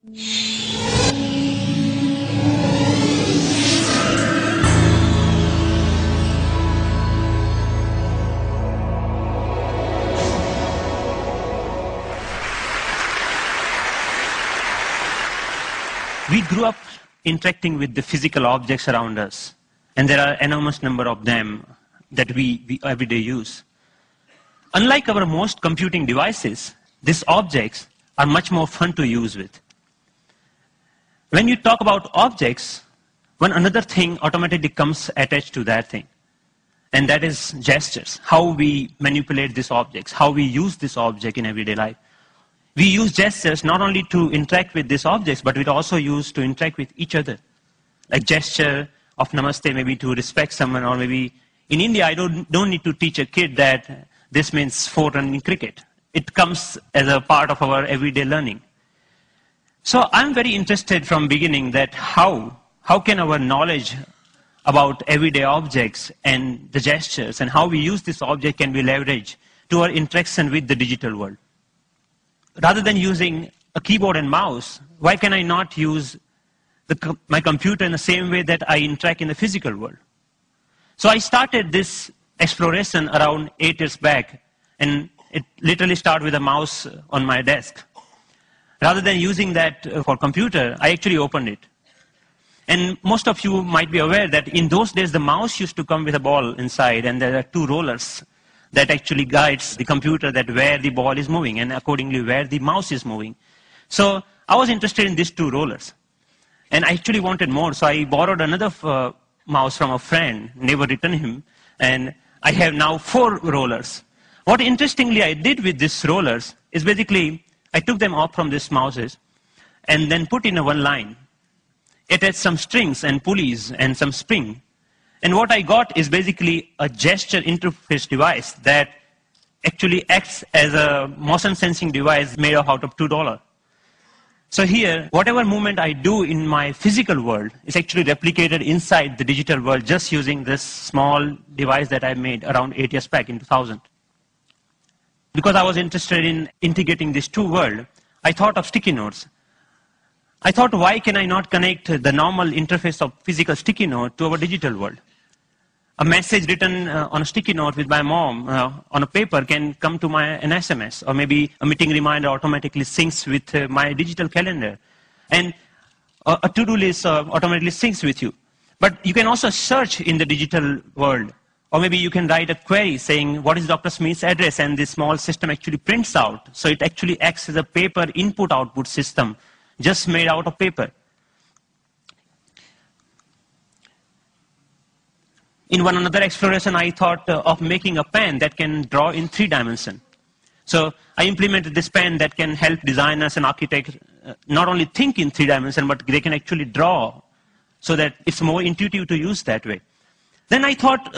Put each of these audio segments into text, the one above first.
We grew up interacting with the physical objects around us, and there are an enormous number of them that we every day use. Unlike our most computing devices, these objects are much more fun to use with. When you talk about objects, one another thing automatically comes attached to that thing, and that is gestures, how we manipulate these objects, how we use this object in everyday life. We use gestures not only to interact with these objects, but we also use to interact with each other. Like gesture of namaste, maybe to respect someone, or maybe in India, I don't need to teach a kid that this means 4 run in cricket. It comes as a part of our everyday learning. So I'm very interested from beginning that how can our knowledge about everyday objects and the gestures and how we use this object can be leveraged to our interaction with the digital world. Rather than using a keyboard and mouse, why can I not use my computer in the same way that I interact in the physical world? So I started this exploration around 8 years back, and it literally started with a mouse on my desk. Rather than using that for computer, I actually opened it. And most of you might be aware that in those days, the mouse used to come with a ball inside, and there are 2 rollers that actually guides the computer that where the ball is moving and accordingly where the mouse is moving. So I was interested in these 2 rollers. And I actually wanted more, so I borrowed another mouse from a friend, never returned him, and I have now 4 rollers. What interestingly I did with these rollers is basically I took them off from these mouses and then put in a one line. It had some strings and pulleys and some spring. And what I got is basically a gesture interface device that actually acts as a motion sensing device made out of $2. So here, whatever movement I do in my physical world is actually replicated inside the digital world just using this small device that I made around 8 years back in 2000. Because I was interested in integrating these 2 worlds, I thought of sticky notes. I thought, why can I not connect the normal interface of physical sticky note to our digital world? A message written on a sticky note with my mom on a paper can come to an SMS, or maybe a meeting reminder automatically syncs with my digital calendar. And a to-do list automatically syncs with you. But you can also search in the digital world, or maybe you can write a query saying, what is Dr. Smith's address? And this small system actually prints out. So it actually acts as a paper input-output system, just made out of paper. In one another exploration, I thought of making a pen that can draw in 3 dimensions. So I implemented this pen that can help designers and architects not only think in 3 dimensions, but they can actually draw so that it's more intuitive to use that way. Then I thought,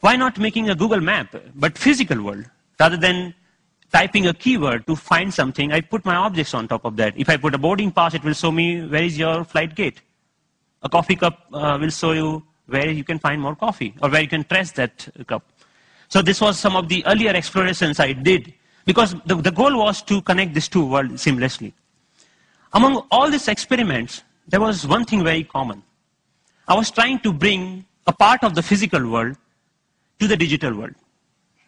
why not making a Google map, but physical world? Rather than typing a keyword to find something, I put my objects on top of that. If I put a boarding pass, it will show me where is your flight gate. A coffee cup will show you where you can find more coffee, or where you can trace that cup. So this was some of the earlier explorations I did, because the goal was to connect these 2 worlds seamlessly. Among all these experiments, there was one thing very common. I was trying to bring a part of the physical world to the digital world.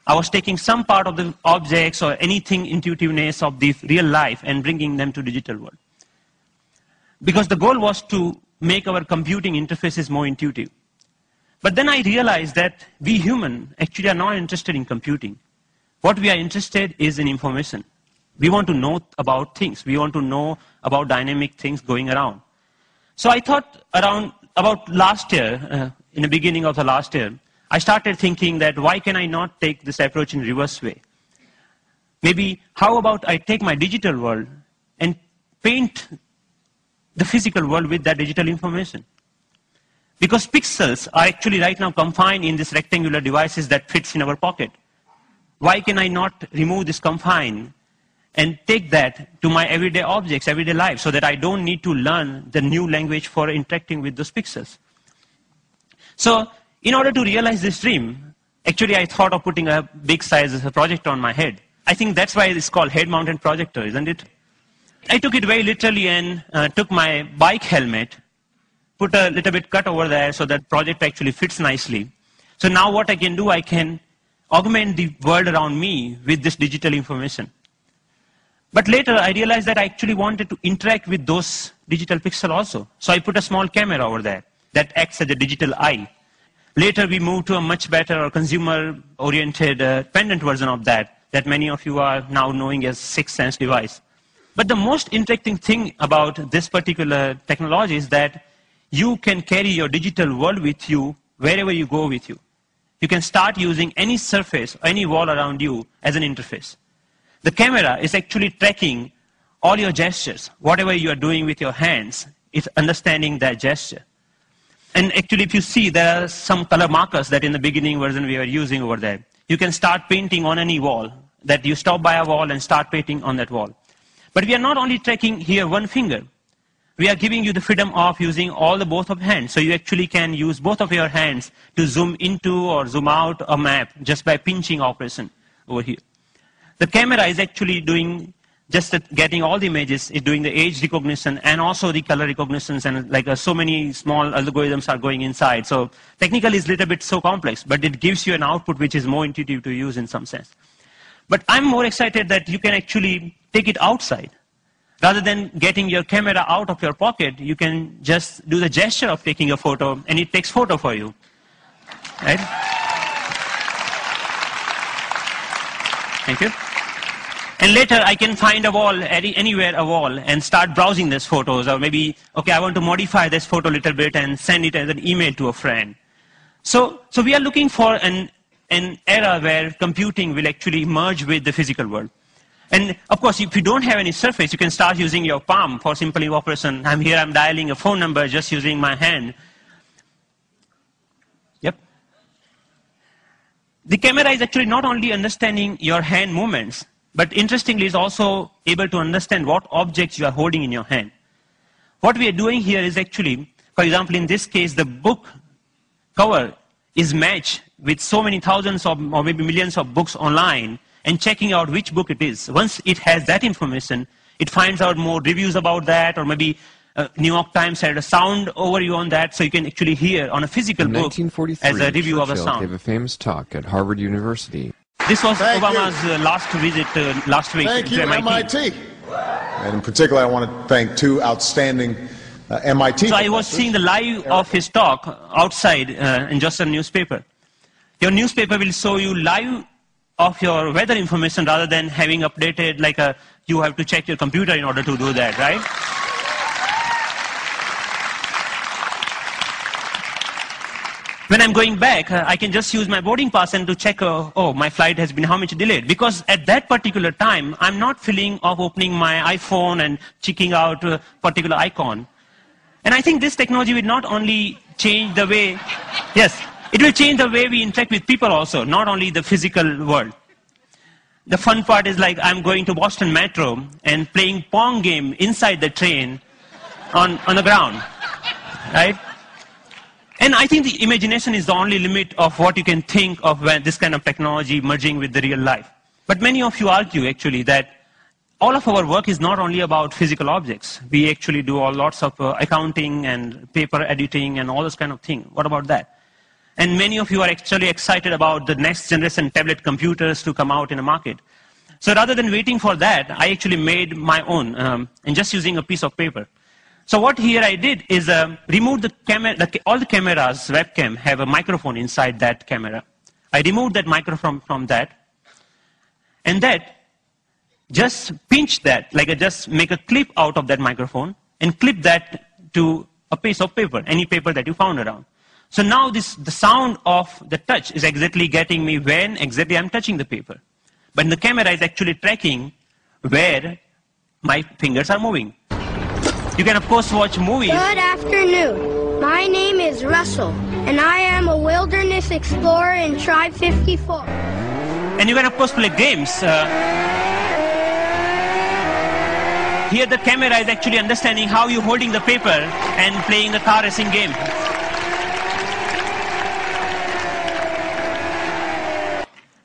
I was taking some part of the objects or anything intuitiveness of the real life and bringing them to digital world. Because the goal was to make our computing interfaces more intuitive. But then I realized that we humans actually are not interested in computing. What we are interested is in information. We want to know about things. We want to know about dynamic things going around. So I thought about last year, in the beginning of the last year, I started thinking that why can I not take this approach in reverse way? Maybe how about I take my digital world and paint the physical world with that digital information? Because pixels are actually right now confined in these rectangular devices that fits in our pocket. Why can I not remove this confine and take that to my everyday objects, everyday life, so that I don't need to learn the new language for interacting with those pixels? So in order to realize this dream, actually I thought of putting a big size projector on my head. I think that's why it's called head-mounted projector, isn't it? I took it very literally and took my bike helmet, put a little bit cut over there so that project actually fits nicely. So now what I can do, I can augment the world around me with this digital information. But later I realized that I actually wanted to interact with those digital pixels also. So I put a small camera over there that acts as a digital eye. Later we moved to a much better or consumer-oriented pendant version of that many of you are now knowing as sixth sense device. But the most interesting thing about this particular technology is that you can carry your digital world with you wherever you go with you. You can start using any surface, any wall around you as an interface. The camera is actually tracking all your gestures. Whatever you are doing with your hands, it's understanding that gesture. And actually, if you see, there are some color markers that in the beginning version we were using over there. You can start painting on any wall, that you stop by a wall and start painting on that wall. But we are not only tracking here one finger. We are giving you the freedom of using all the both of hands. So you actually can use both of your hands to zoom into or zoom out a map just by pinching operation over here. The camera is actually doing just getting all the images, it's doing the age recognition and also the color recognitions, and like so many small algorithms are going inside. So technically it's a little bit so complex, but it gives you an output which is more intuitive to use in some sense. But I'm more excited that you can actually take it outside. Rather than getting your camera out of your pocket, you can just do the gesture of taking a photo and it takes photo for you. Right? Thank you. And later I can find a wall, anywhere a wall, and start browsing these photos. Or maybe, okay, I want to modify this photo a little bit and send it as an email to a friend. So we are looking for an era where computing will actually merge with the physical world. And of course, if you don't have any surface, you can start using your palm for simple operation. I'm here, I'm dialing a phone number just using my hand. Yep. The camera is actually not only understanding your hand movements, but interestingly, is also able to understand what objects you are holding in your hand. What we are doing here is actually, for example, in this case, the book cover is matched with so many thousands of, or maybe millions of books online, and checking out which book it is. Once it has that information, it finds out more reviews about that, or maybe New York Times had a sound overview on that, so you can actually hear on a physical book as a review of a sound. Gave a famous talk at Harvard University. This was Obama's last visit last week to MIT. And in particular, I want to thank two outstanding MIT So I was seeing the live of his talk outside in just a newspaper. Your newspaper will show you live of your weather information rather than having updated like you have to check your computer in order to do that, right? When I'm going back, I can just use my boarding pass and to check, oh, my flight has been how much delayed. Because at that particular time, I'm not feeling of opening my iPhone and checking out a particular icon. And I think this technology will not only change the way, yes, it will change the way we interact with people also, not only the physical world. The fun part is like I'm going to Boston Metro and playing Pong game inside the train on the ground, right? And I think the imagination is the only limit of what you can think of when this kind of technology merging with the real life. But many of you argue actually that all of our work is not only about physical objects. We actually do lots of accounting and paper editing and all this kind of thing. What about that? And many of you are actually excited about the next generation tablet computers to come out in the market. So rather than waiting for that, I actually made my own and just using a piece of paper. So what here I did is remove the camera, all the cameras, webcam, have a microphone inside that camera. I removed that microphone from that. And that, just pinch that, like I just make a clip out of that microphone and clip that to a piece of paper, any paper that you found around. So now the sound of the touch is exactly getting me when exactly I'm touching the paper. But the camera is actually tracking where my fingers are moving. You can, of course, watch movies. Good afternoon. My name is Russell, and I am a wilderness explorer in Tribe 54. And you can, of course, play games. Here the camera is actually understanding how you're holding the paper and playing the car racing game.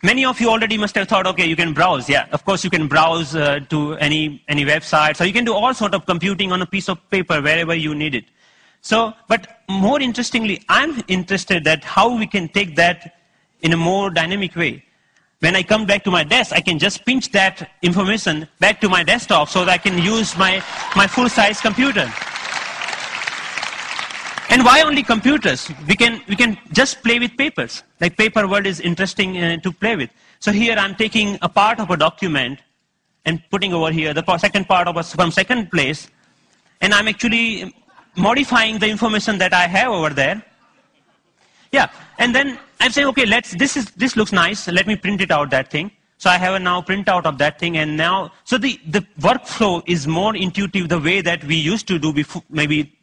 Many of you already must have thought, okay, you can browse. Yeah, of course you can browse to any website. So you can do all sort of computing on a piece of paper wherever you need it. So, but more interestingly, I'm interested that how we can take that in a more dynamic way. When I come back to my desk, I can just pinch that information back to my desktop so that I can use my full-size computer. And why only computers? We can just play with papers. Like paper world is interesting to play with. So here I'm taking a part of a document and putting over here the second part of from second place, and I'm actually modifying the information that I have over there. Yeah, and then I'm saying, okay, this looks nice. Let me print it out, that thing. So I have a now printout of that thing, and now, so the workflow is more intuitive the way that we used to do before, maybe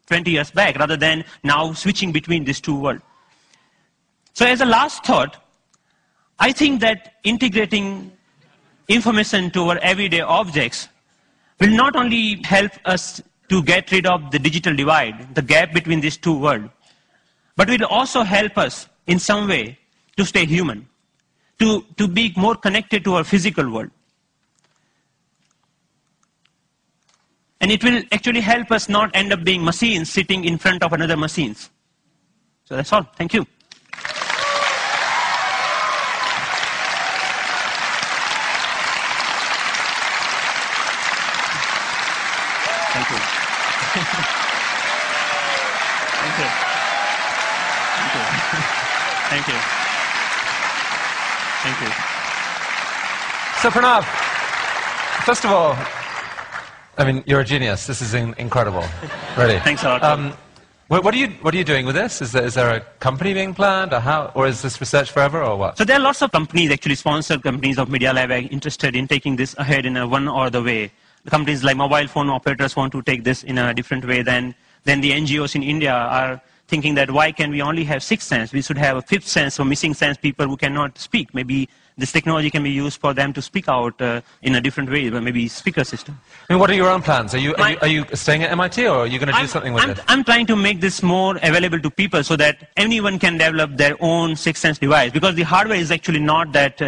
20 years back, rather than now switching between these two worlds. So as a last thought, I think that integrating information to our everyday objects will not only help us to get rid of the digital divide, the gap between these two worlds, but will also help us in some way to stay human, to be more connected to our physical world. And it will actually help us not end up being machines sitting in front of another machines. So that's all. Thank you. Thank you. Thank you. Thank you. Thank you. Thank you. So Pranav, first of all, I mean, you're a genius. This is incredible. Really. Thanks a lot. What are you doing with this? Is there a company being planned, or is this research forever, or what? So there are lots of companies, actually sponsored companies of Media Lab, interested in taking this ahead in a one or the way. The companies like mobile phone operators want to take this in a different way than the NGOs in India are thinking that why can we only have sixth sense? We should have a fifth sense for missing sense people who cannot speak. Maybe this technology can be used for them to speak out in a different way, maybe speaker system. I mean, what are your own plans? Are you staying at MIT, or are you going to do something with it? I'm trying to make this more available to people so that anyone can develop their own sixth sense device, because the hardware is actually not that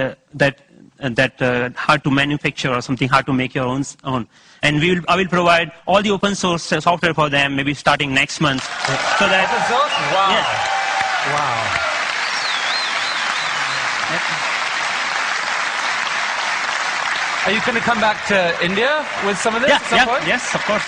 hard to manufacture or something hard to make your own. And I will provide all the open source software for them, maybe starting next month. So that, open source? Wow. Yeah. Wow. Are you going to come back to India with some of this at some point? Yes, of course.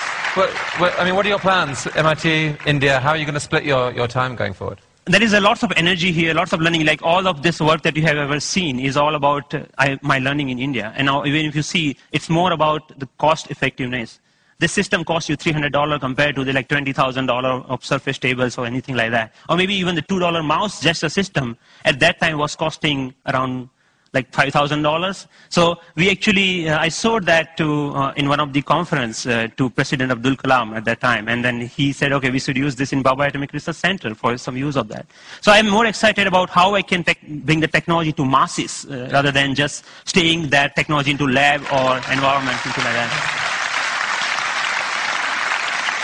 I mean, what are your plans? MIT, India, how are you going to split your time going forward? There is a lots of energy here, lots of learning. Like all of this work that you have ever seen is all about my learning in India. And now even if you see, it's more about the cost effectiveness. This system costs you $300 compared to the like $20,000 of Surface tables or anything like that. Or maybe even the $2 mouse gesture system at that time was costing around like $5,000. So we actually, I showed that to, in one of the conference to President Abdul Kalam at that time. And then he said, okay, we should use this in Bhabha Atomic Research Center for some use of that. So I'm more excited about how I can bring the technology to masses rather than just staying that technology into lab or environment, something like that.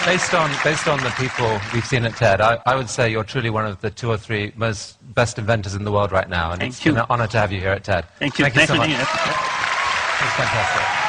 Based on the people we've seen at TED, I would say you're truly one of the 2 or 3 best inventors in the world right now. And it's an honor to have you here at TED. Thank you. Thank you so much. It's fantastic.